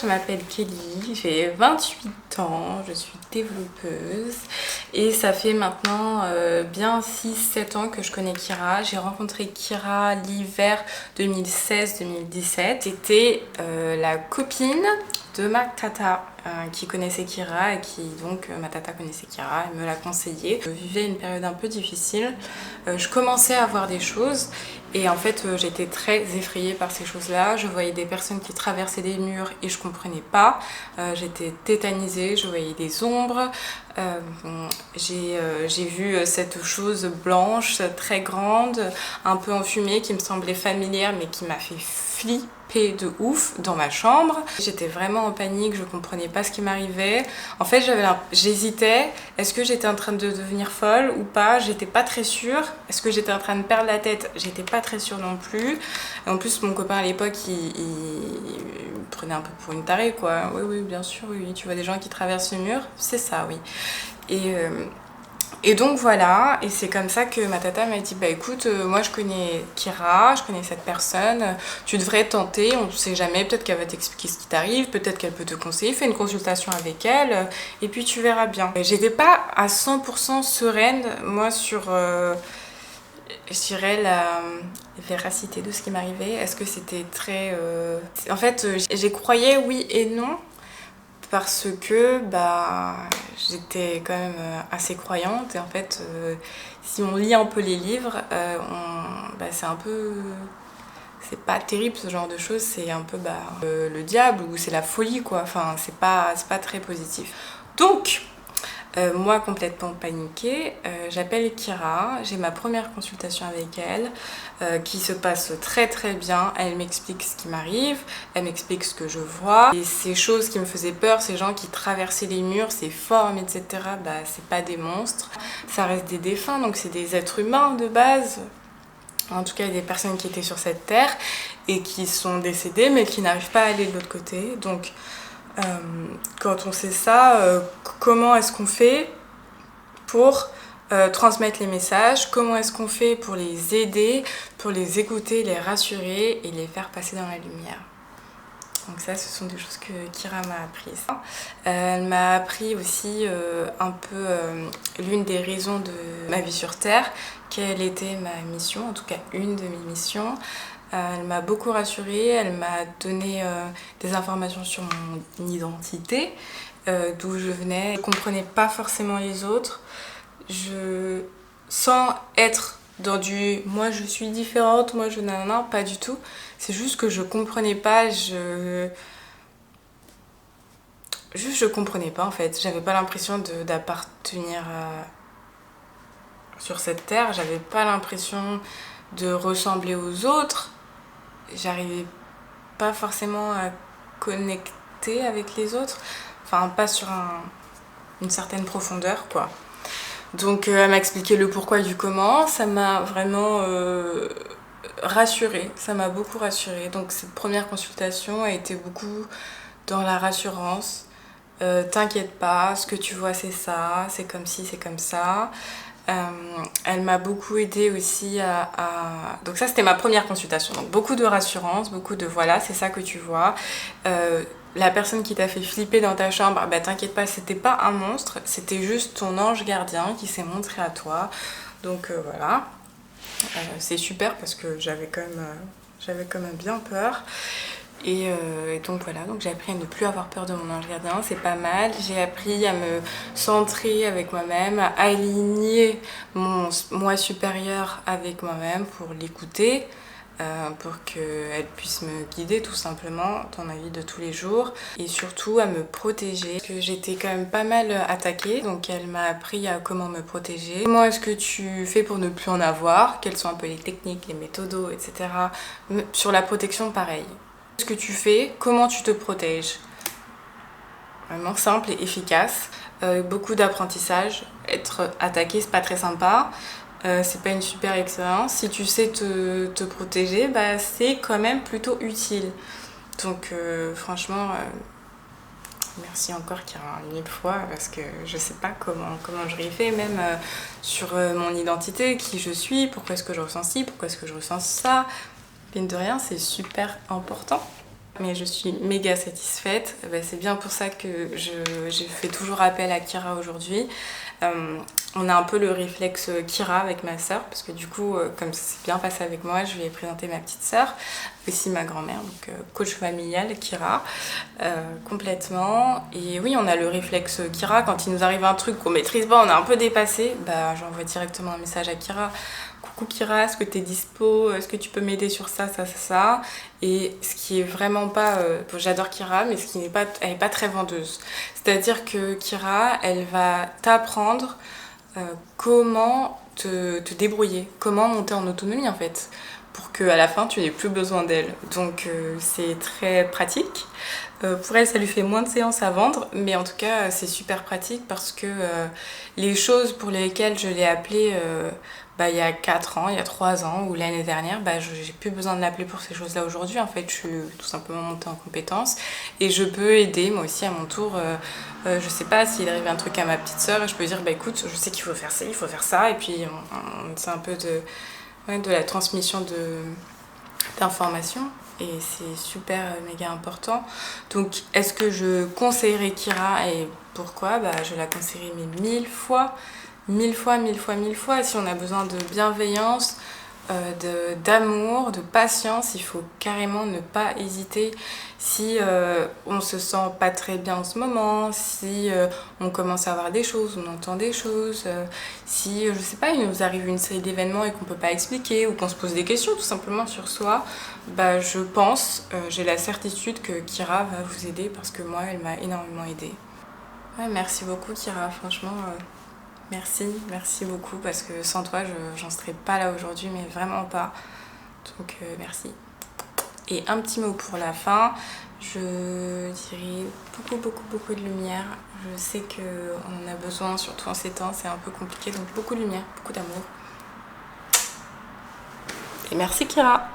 je m'appelle Kelly, j'ai 28 ans, je suis développeuse et ça fait maintenant bien 6-7 ans que je connais Kira. J'ai rencontré Kira l'hiver 2016-2017. C'était la copine de ma tata qui connaissait Kira et qui donc ma tata connaissait Kira et me l'a conseillé. Je vivais une période un peu difficile, je commençais à voir des choses et en fait j'étais très effrayée par ces choses là. Je voyais des personnes qui traversaient des murs et je comprenais pas, j'étais tétanisée, je voyais des ombres, j'ai vu cette chose blanche très grande, un peu enfumée qui me semblait familière mais qui m'a fait flipper de ouf dans ma chambre. J'étais vraiment en panique, je comprenais pas ce qui m'arrivait. En fait j'hésitais, est-ce que j'étais en train de devenir folle ou pas, j'étais pas très sûre. Est-ce que j'étais en train de perdre la tête, j'étais pas très sûre non plus. Et en plus mon copain à l'époque il me prenait un peu pour une tarée quoi. Oui bien sûr, oui, tu vois des gens qui traversent le mur, c'est ça oui. Et donc voilà, et c'est comme ça que ma tata m'a dit bah écoute, moi je connais Kira, je connais cette personne, tu devrais tenter, on ne sait jamais, peut-être qu'elle va t'expliquer ce qui t'arrive, peut-être qu'elle peut te conseiller, fais une consultation avec elle, et puis tu verras bien. J'étais pas à 100% sereine, moi, sur, je dirais, la véracité de ce qui m'arrivait. Est-ce que c'était très... En fait, j'y croyais oui et non, parce que bah, j'étais quand même assez croyante et en fait si on lit un peu les livres bah, c'est un peu, c'est pas terrible ce genre de choses, c'est un peu bah, le diable ou c'est la folie quoi, enfin c'est pas très positif. Donc moi complètement paniquée, j'appelle Kira, j'ai ma première consultation avec elle qui se passe très très bien. Elle m'explique ce qui m'arrive, elle m'explique ce que je vois. Et ces choses qui me faisaient peur, ces gens qui traversaient les murs, ces formes, etc., bah, c'est pas des monstres, ça reste des défunts, donc c'est des êtres humains de base. En tout cas, des personnes qui étaient sur cette terre et qui sont décédées mais qui n'arrivent pas à aller de l'autre côté. Donc quand on sait ça, comment est-ce qu'on fait pour transmettre les messages, comment est-ce qu'on fait pour les aider, pour les écouter, les rassurer et les faire passer dans la lumière. Donc ça, ce sont des choses que Kira m'a apprises. Elle m'a appris aussi un peu l'une des raisons de ma vie sur Terre, quelle était ma mission, en tout cas une de mes missions. Elle m'a beaucoup rassurée, elle m'a donné des informations sur mon identité, d'où je venais. Je ne comprenais pas forcément les autres. Sans être dans du moi je suis différente, moi je nanana, pas du tout. C'est juste que je comprenais pas, je comprenais pas en fait. J'avais pas l'impression d'appartenir sur cette terre, j'avais pas l'impression de ressembler aux autres. J'arrivais pas forcément à connecter avec les autres, enfin pas sur une certaine profondeur quoi. Donc elle m'a expliqué le pourquoi du comment, ça m'a vraiment rassurée, ça m'a beaucoup rassurée. Donc cette première consultation a été beaucoup dans la rassurance. T'inquiète pas, ce que tu vois c'est ça, c'est comme ci, c'est comme ça. Elle m'a beaucoup aidée aussi Donc ça c'était ma première consultation, donc beaucoup de rassurance, beaucoup de voilà c'est ça que tu vois. La personne qui t'a fait flipper dans ta chambre, bah t'inquiète pas, c'était pas un monstre, c'était juste ton ange gardien qui s'est montré à toi. Donc voilà, c'est super parce que j'avais quand même bien peur. Et donc voilà, donc j'ai appris à ne plus avoir peur de mon ange gardien, c'est pas mal. J'ai appris à me centrer avec moi-même, à aligner mon moi supérieur avec moi-même pour l'écouter, pour qu'elle puisse me guider tout simplement dans ma vie de tous les jours. Et surtout à me protéger, parce que j'étais quand même pas mal attaquée, donc elle m'a appris à comment me protéger. Comment est-ce que tu fais pour ne plus en avoir, quelles sont un peu les techniques, les méthodos, etc. Sur la protection, pareil. Ce que tu fais, comment tu te protèges. Vraiment simple et efficace. Beaucoup d'apprentissage. Être attaqué, c'est pas très sympa. C'est pas une super expérience. Si tu sais te protéger, bah, c'est quand même plutôt utile. Donc franchement, merci encore Kira une fois parce que je sais pas comment j'aurais fait, même sur mon identité, qui je suis, pourquoi est-ce que je ressens ci, pourquoi est-ce que je ressens ça. Mine de rien, c'est super important. mais je suis méga satisfaite. C'est bien pour ça que j'ai fait toujours appel à Kira aujourd'hui. On a un peu le réflexe Kira avec ma sœur, parce que du coup, comme ça s'est bien passé avec moi, je lui ai présenté ma petite sœur, aussi ma grand-mère, donc coach familial Kira, complètement. Et oui, on a le réflexe Kira, quand il nous arrive un truc qu'on maîtrise pas, on est un peu dépassé, j'envoie directement un message à Kira. Coucou Kira, est-ce que tu es dispo? Est-ce que tu peux m'aider sur ça, ça, ça, ça? Et ce qui est vraiment pas... j'adore Kira, mais elle n'est pas très vendeuse. C'est-à-dire que Kira, elle va t'apprendre comment te débrouiller, comment monter en autonomie en fait, pour qu'à la fin tu n'aies plus besoin d'elle. Donc c'est très pratique. Pour elle, ça lui fait moins de séances à vendre, mais en tout cas, c'est super pratique parce que les choses pour lesquelles je l'ai appelée il y a 4 ans, il y a 3 ans ou l'année dernière, j'ai plus besoin de l'appeler pour ces choses-là aujourd'hui. En fait, je suis tout simplement montée en compétence et je peux aider moi aussi à mon tour. Je sais pas s'il arrive un truc à ma petite sœur et je peux dire écoute, je sais qu'il faut faire ça, il faut faire ça, et puis c'est un peu de la transmission d'informations. Et c'est super méga important. Donc est-ce que je conseillerais Kira et pourquoi? Je la conseillerais mais 1000 fois. 1000 fois, 1000 fois, 1000 fois. Si on a besoin de bienveillance, d'amour, de patience, il faut carrément ne pas hésiter. Si on se sent pas très bien en ce moment, si on commence à avoir des choses, on entend des choses, si, je sais pas, il nous arrive une série d'événements et qu'on peut pas expliquer, ou qu'on se pose des questions tout simplement sur soi, je pense, j'ai la certitude que Kira va vous aider parce que moi, elle m'a énormément aidée. Ouais, merci beaucoup Kira, franchement... Merci beaucoup parce que sans toi j'en serais pas là aujourd'hui, mais vraiment pas. Donc merci. Et un petit mot pour la fin, je dirais beaucoup de lumière. Je sais qu'on en a besoin, surtout en ces temps, c'est un peu compliqué, donc beaucoup de lumière, beaucoup d'amour. Et merci Kira.